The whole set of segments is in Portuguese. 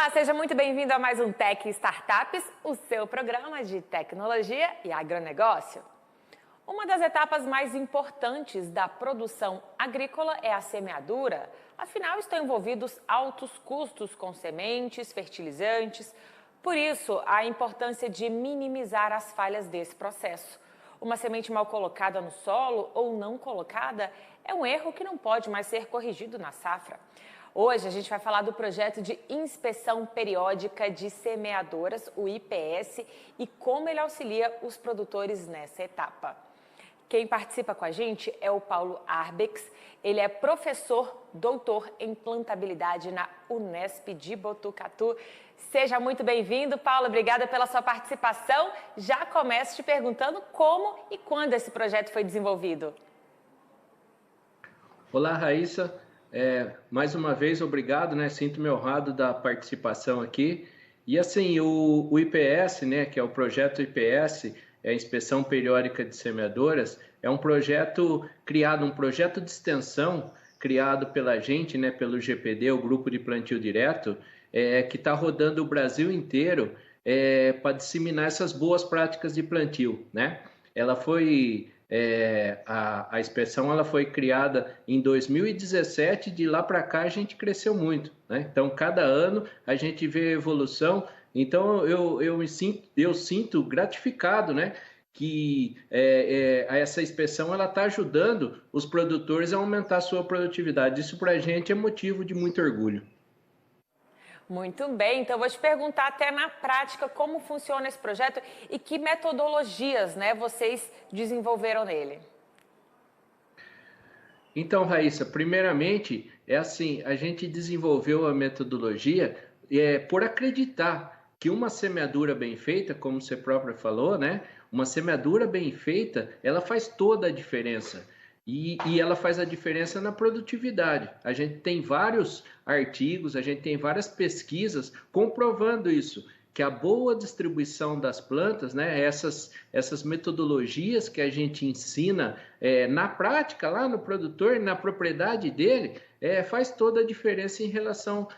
Olá, seja muito bem-vindo a mais um Tech Startups, o seu programa de tecnologia e agronegócio. Uma das etapas mais importantes da produção agrícola é a semeadura. Afinal, estão envolvidos altos custos com sementes, fertilizantes. Por isso, a importância de minimizar as falhas desse processo. Uma semente mal colocada no solo ou não colocada é um erro que não pode mais ser corrigido na safra. Hoje a gente vai falar do projeto de inspeção periódica de semeadoras, o IPS, e como ele auxilia os produtores nessa etapa. Quem participa com a gente é o Paulo Arbex. Ele é professor doutor em plantabilidade na Unesp de Botucatu. Seja muito bem-vindo, Paulo. Obrigada pela sua participação. Já começo te perguntando como e quando esse projeto foi desenvolvido. Olá, Raíssa. Mais uma vez, obrigado, né? Sinto-me honrado da participação aqui. E assim, o IPS, né, que é o projeto IPS, é a Inspeção Periódica de Semeadoras, é um projeto criado, um projeto de extensão criado pela gente, né, pelo GPD, o Grupo de Plantio Direto, que está rodando o Brasil inteiro para disseminar essas boas práticas de plantio, né? Ela foi... a inspeção ela foi criada em 2017, de lá para cá a gente cresceu muito, né? Então, cada ano a gente vê evolução. Então, eu sinto gratificado, né? Que essa inspeção ela está ajudando os produtores a aumentar a sua produtividade. Isso para a gente é motivo de muito orgulho. Muito bem, então vou te perguntar até na prática como funciona esse projeto e que metodologias, né, vocês desenvolveram nele. Então, Raíssa, primeiramente, é assim, a gente desenvolveu a metodologia por acreditar que uma semeadura bem feita, como você própria falou, né? Uma semeadura bem feita, ela faz toda a diferença. E ela faz a diferença na produtividade. A gente tem vários artigos, a gente tem várias pesquisas comprovando isso, que a boa distribuição das plantas, né, essas metodologias que a gente ensina na prática, lá no produtor, na propriedade dele, faz toda a diferença em relação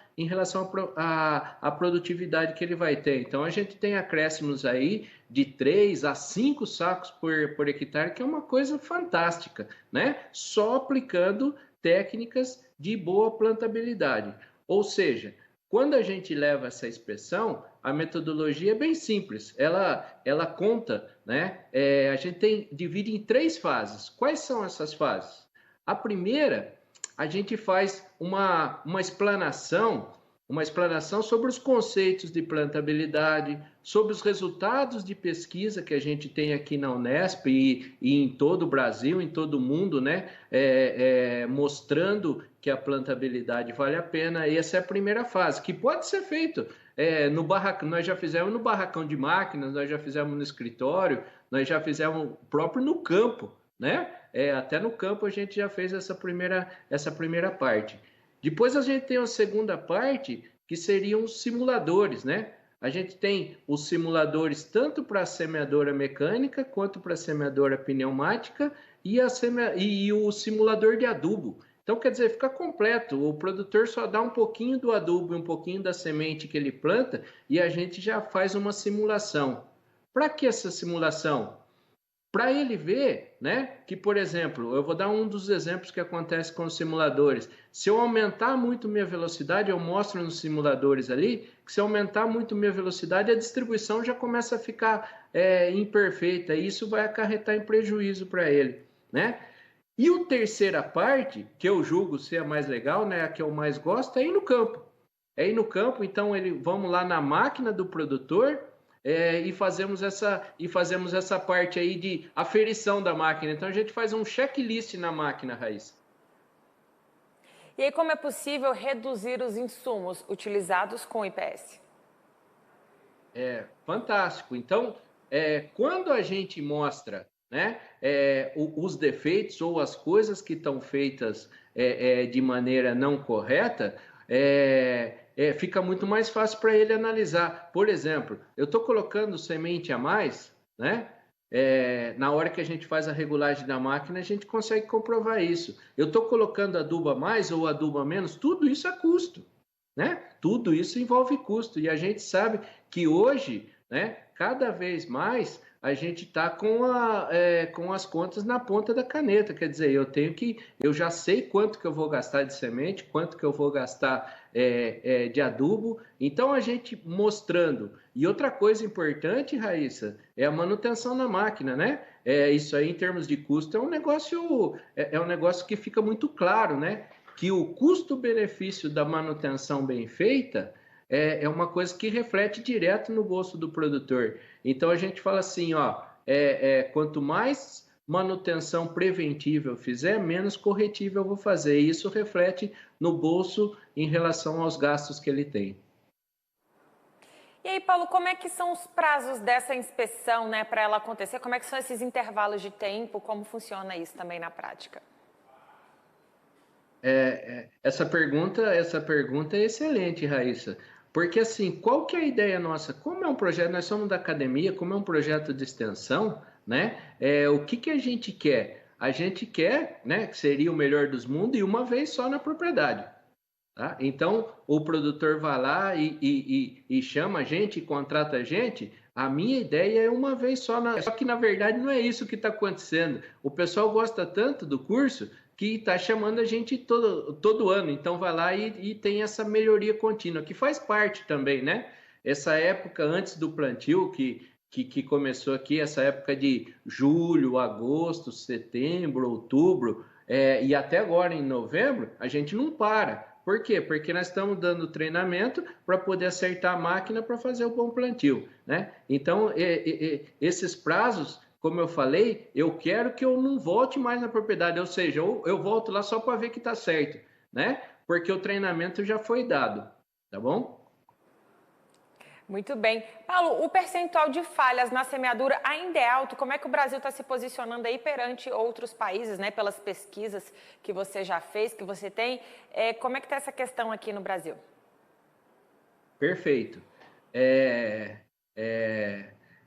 à produtividade que ele vai ter. Então, a gente tem acréscimos aí de 3 a 5 sacos por hectare, que é uma coisa fantástica, né? Só aplicando técnicas de boa plantabilidade. Ou seja, quando a gente leva essa inspeção, a metodologia é bem simples. Ela conta, né? A gente divide em 3 fases. Quais são essas fases? A primeira, a gente faz uma explanação sobre os conceitos de plantabilidade, sobre os resultados de pesquisa que a gente tem aqui na Unesp e em todo o Brasil, em todo o mundo, né? Mostrando que a plantabilidade vale a pena. Essa é a primeira fase, que pode ser feito no barracão. Nós já fizemos no barracão de máquinas, nós já fizemos no escritório, nós já fizemos próprio no campo, né? Até no campo a gente já fez essa primeira parte. Depois a gente tem a segunda parte, que seriam os simuladores, né? A gente tem os simuladores tanto para a semeadora mecânica quanto para a semeadora pneumática e o simulador de adubo. Então, quer dizer, fica completo. O produtor só dá um pouquinho do adubo e um pouquinho da semente que ele planta e a gente já faz uma simulação. Para que essa simulação? Para ele ver, né, que, por exemplo, eu vou dar um dos exemplos que acontece com os simuladores. Se eu aumentar muito minha velocidade, eu mostro nos simuladores ali, que se eu aumentar muito minha velocidade, a distribuição já começa a ficar imperfeita, e isso vai acarretar em prejuízo para ele, né? E a terceira parte, que eu julgo ser a mais legal, né, a que eu mais gosto, é ir no campo. É ir no campo, então vamos lá na máquina do produtor, e fazemos essa parte aí de aferição da máquina. Então a gente faz um checklist na máquina, Raíssa. E aí, como é possível reduzir os insumos utilizados com o IPS? Fantástico. Então, quando a gente mostra, né, os defeitos ou as coisas que estão feitas de maneira não correta, fica muito mais fácil para ele analisar. Por exemplo, eu estou colocando semente a mais, né? Na hora que a gente faz a regulagem da máquina, a gente consegue comprovar isso. Eu estou colocando adubo a mais ou adubo a menos, tudo isso é custo, né? Tudo isso envolve custo e a gente sabe que hoje, né, cada vez mais a gente está com as contas na ponta da caneta, quer dizer, eu já sei quanto que eu vou gastar de semente, quanto que eu vou gastar de adubo, então a gente mostrando. E outra coisa importante, Raíssa, é a manutenção na máquina, né? Isso aí em termos de custo é um negócio que fica muito claro, né? Que o custo-benefício da manutenção bem feita é uma coisa que reflete direto no bolso do produtor. Então a gente fala assim, ó, quanto mais manutenção preventiva eu fizer, menos corretiva eu vou fazer. E isso reflete no bolso em relação aos gastos que ele tem. E aí, Paulo, como é que são os prazos dessa inspeção, né, para ela acontecer? Como é que são esses intervalos de tempo? Como funciona isso também na prática? Essa pergunta é excelente, Raíssa. Porque assim, qual que é a ideia nossa? Como é um projeto, nós somos da academia, como é um projeto de extensão, né? O que a gente quer? A gente quer, né, que seria o melhor dos mundos e uma vez só na propriedade. Tá? Então, o produtor vai lá e chama a gente, contrata a gente. A minha ideia é uma vez só. Só que, na verdade, não é isso que está acontecendo. O pessoal gosta tanto do curso que está chamando a gente todo ano. Então, vai lá e tem essa melhoria contínua, que faz parte também, né? Essa época antes do plantio, que começou aqui, essa época de julho, agosto, setembro, outubro, e até agora em novembro, a gente não para. Por quê? Porque nós estamos dando treinamento para poder acertar a máquina para fazer o bom plantio, né? Então, esses prazos, como eu falei, eu quero que eu não volte mais na propriedade, ou seja, eu volto lá só para ver que está certo, né? Porque o treinamento já foi dado, tá bom? Muito bem. Paulo, o percentual de falhas na semeadura ainda é alto? Como é que o Brasil está se posicionando aí perante outros países, né? Pelas pesquisas que você já fez, que você tem. Como é que está essa questão aqui no Brasil? Perfeito.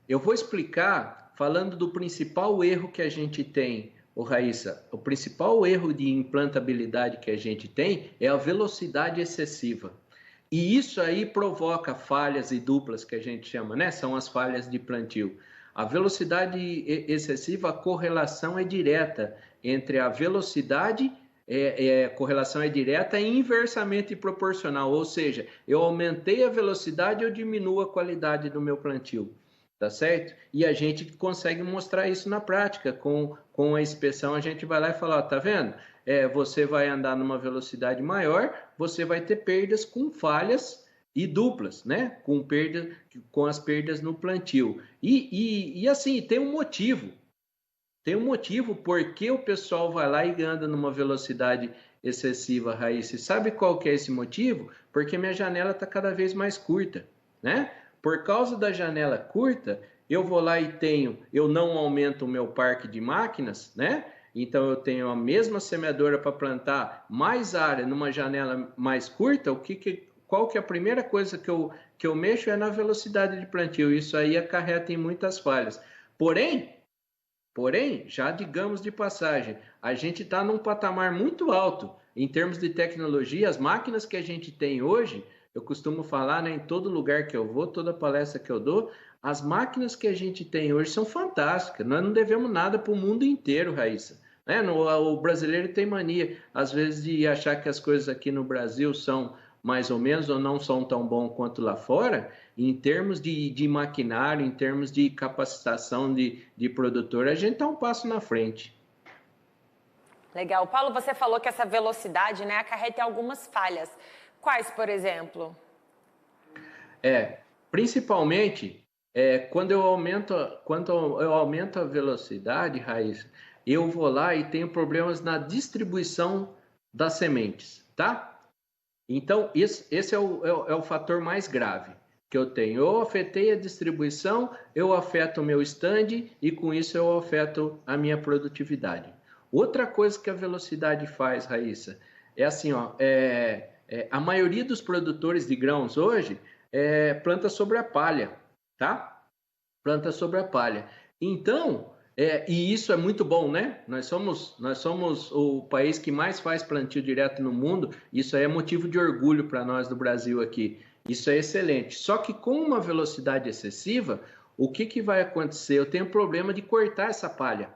Eu vou explicar falando do principal erro que a gente tem, Raíssa. O principal erro de implantabilidade que a gente tem é a velocidade excessiva. E isso aí provoca falhas e duplas que a gente chama, né? São as falhas de plantio. A velocidade excessiva, a correlação é direta entre a velocidade, correlação é direta e inversamente proporcional, ou seja, eu aumentei a velocidade, eu diminuo a qualidade do meu plantio, tá certo? E a gente consegue mostrar isso na prática, com a inspeção a gente vai lá e fala, ó, tá vendo? Você vai andar numa velocidade maior, você vai ter perdas com falhas e duplas, né? Com as perdas no plantio. E assim, tem um motivo. Tem um motivo por que o pessoal vai lá e anda numa velocidade excessiva, Raíssa. Sabe qual que é esse motivo? Porque minha janela está cada vez mais curta, né? Por causa da janela curta, eu vou lá eu não aumento o meu parque de máquinas, né? Então eu tenho a mesma semeadora para plantar mais área numa janela mais curta. Qual que é a primeira coisa que eu mexo é na velocidade de plantio. Isso aí acarreta em muitas falhas. Porém, já digamos de passagem, a gente está num patamar muito alto em termos de tecnologia. As máquinas que a gente tem hoje, eu costumo falar, né, em todo lugar que eu vou, toda palestra que eu dou, as máquinas que a gente tem hoje são fantásticas. Nós não devemos nada para o mundo inteiro, Raíssa. O brasileiro tem mania, às vezes, de achar que as coisas aqui no Brasil são mais ou menos ou não são tão bom quanto lá fora. Em termos de maquinário, em termos de capacitação de produtor, a gente está um passo na frente. Legal. Paulo, você falou que essa velocidade, né, acarreta algumas falhas. Quais, por exemplo? Principalmente, quando eu aumento a velocidade, Raíssa, eu vou lá e tenho problemas na distribuição das sementes, tá? Então, esse é o fator mais grave que eu tenho. Eu afetei a distribuição, eu afeto o meu stand e com isso eu afeto a minha produtividade. Outra coisa que a velocidade faz, Raíssa, é assim, ó, a maioria dos produtores de grãos hoje planta sobre a palha, tá? Planta sobre a palha. Então, E isso é muito bom, né? Nós somos o país que mais faz plantio direto no mundo. Isso aí é motivo de orgulho para nós do Brasil aqui. Isso é excelente. Só que com uma velocidade excessiva, o que vai acontecer? Eu tenho problema de cortar essa palha,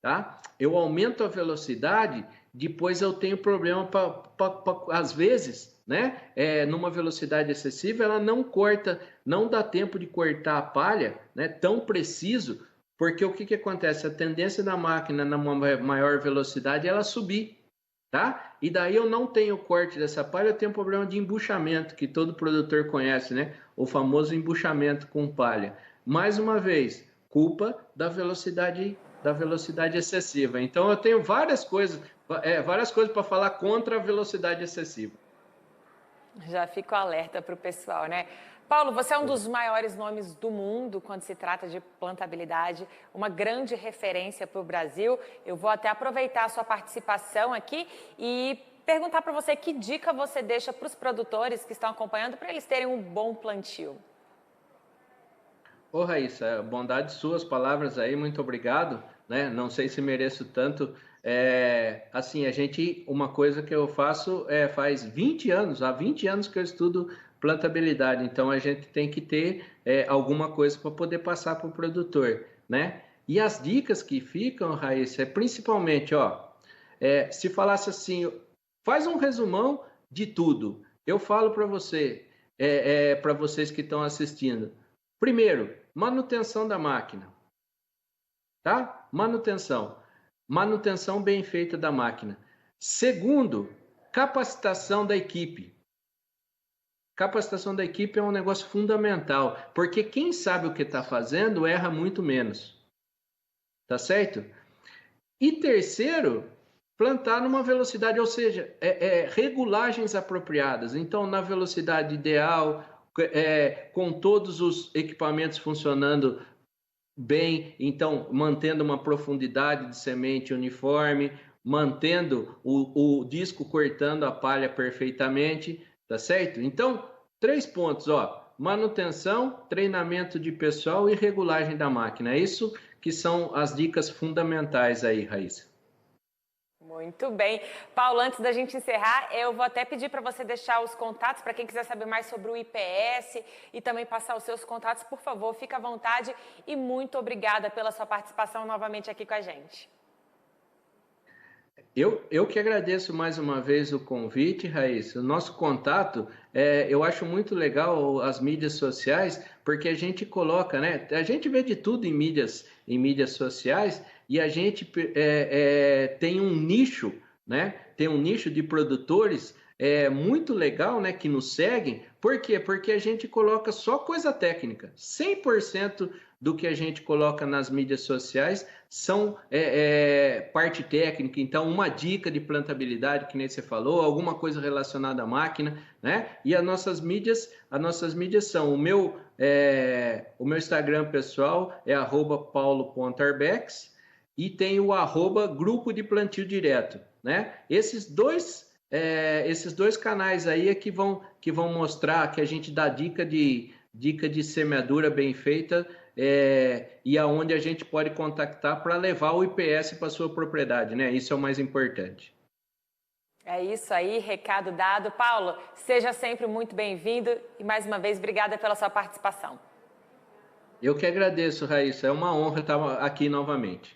tá? Eu aumento a velocidade, depois eu tenho problema às vezes, né? Numa velocidade excessiva, ela não corta, não dá tempo de cortar a palha, né? Tão preciso, porque o que acontece? A tendência da máquina numa maior velocidade é ela subir, tá? E daí eu não tenho corte dessa palha, eu tenho problema de embuchamento, que todo produtor conhece, né? O famoso embuchamento com palha. Mais uma vez, culpa da velocidade excessiva. Então eu tenho várias coisas para falar contra a velocidade excessiva. Já fico alerta para o pessoal, né? Paulo, você é um dos maiores nomes do mundo quando se trata de plantabilidade, uma grande referência para o Brasil. Eu vou até aproveitar a sua participação aqui e perguntar para você que dica você deixa para os produtores que estão acompanhando para eles terem um bom plantio. Ô Raíssa, bondade suas palavras aí, muito obrigado, né? Não sei se mereço tanto. Assim, uma coisa que eu faço faz 20 anos, há 20 anos que eu estudo plantabilidade, então a gente tem que ter alguma coisa para poder passar para o produtor, né? E as dicas que ficam, Raíssa, principalmente, ó, se falasse assim, faz um resumão de tudo. Eu falo para você, para vocês que estão assistindo. Primeiro, manutenção da máquina, tá? Manutenção bem feita da máquina. Segundo, capacitação da equipe. Capacitação da equipe é um negócio fundamental, porque quem sabe o que está fazendo erra muito menos, tá certo? E terceiro, plantar numa velocidade, ou seja, regulagens apropriadas. Então, na velocidade ideal, com todos os equipamentos funcionando bem, então mantendo uma profundidade de semente uniforme, mantendo o disco cortando a palha perfeitamente, tá certo? Então, 3 pontos, ó: manutenção, treinamento de pessoal e regulagem da máquina. É isso que são as dicas fundamentais aí, Raíssa. Muito bem. Paulo, antes da gente encerrar, eu vou até pedir para você deixar os contatos para quem quiser saber mais sobre o IPS e também passar os seus contatos, por favor, fique à vontade e muito obrigada pela sua participação novamente aqui com a gente. Eu que agradeço mais uma vez o convite, Raíssa. O nosso contato, eu acho muito legal as mídias sociais, porque a gente coloca, né? A gente vê de tudo em mídias sociais e a gente tem um nicho, né? Tem um nicho de produtores muito legal, né? Que nos seguem. Por quê? Porque a gente coloca só coisa técnica. 100% do que a gente coloca nas mídias sociais são parte técnica. Então, uma dica de plantabilidade, que nem você falou, alguma coisa relacionada à máquina, né? E as nossas mídias são o meu Instagram pessoal é @paulo.arbex e tem o @grupo de plantio direto, né? Esses dois canais aí é que vão mostrar que a gente dá dica de semeadura bem feita, e aonde a gente pode contactar para levar o IPS para sua propriedade, né? Isso é o mais importante. É isso aí, recado dado. Paulo, seja sempre muito bem-vindo e mais uma vez, obrigada pela sua participação. Eu que agradeço, Raíssa. É uma honra estar aqui novamente.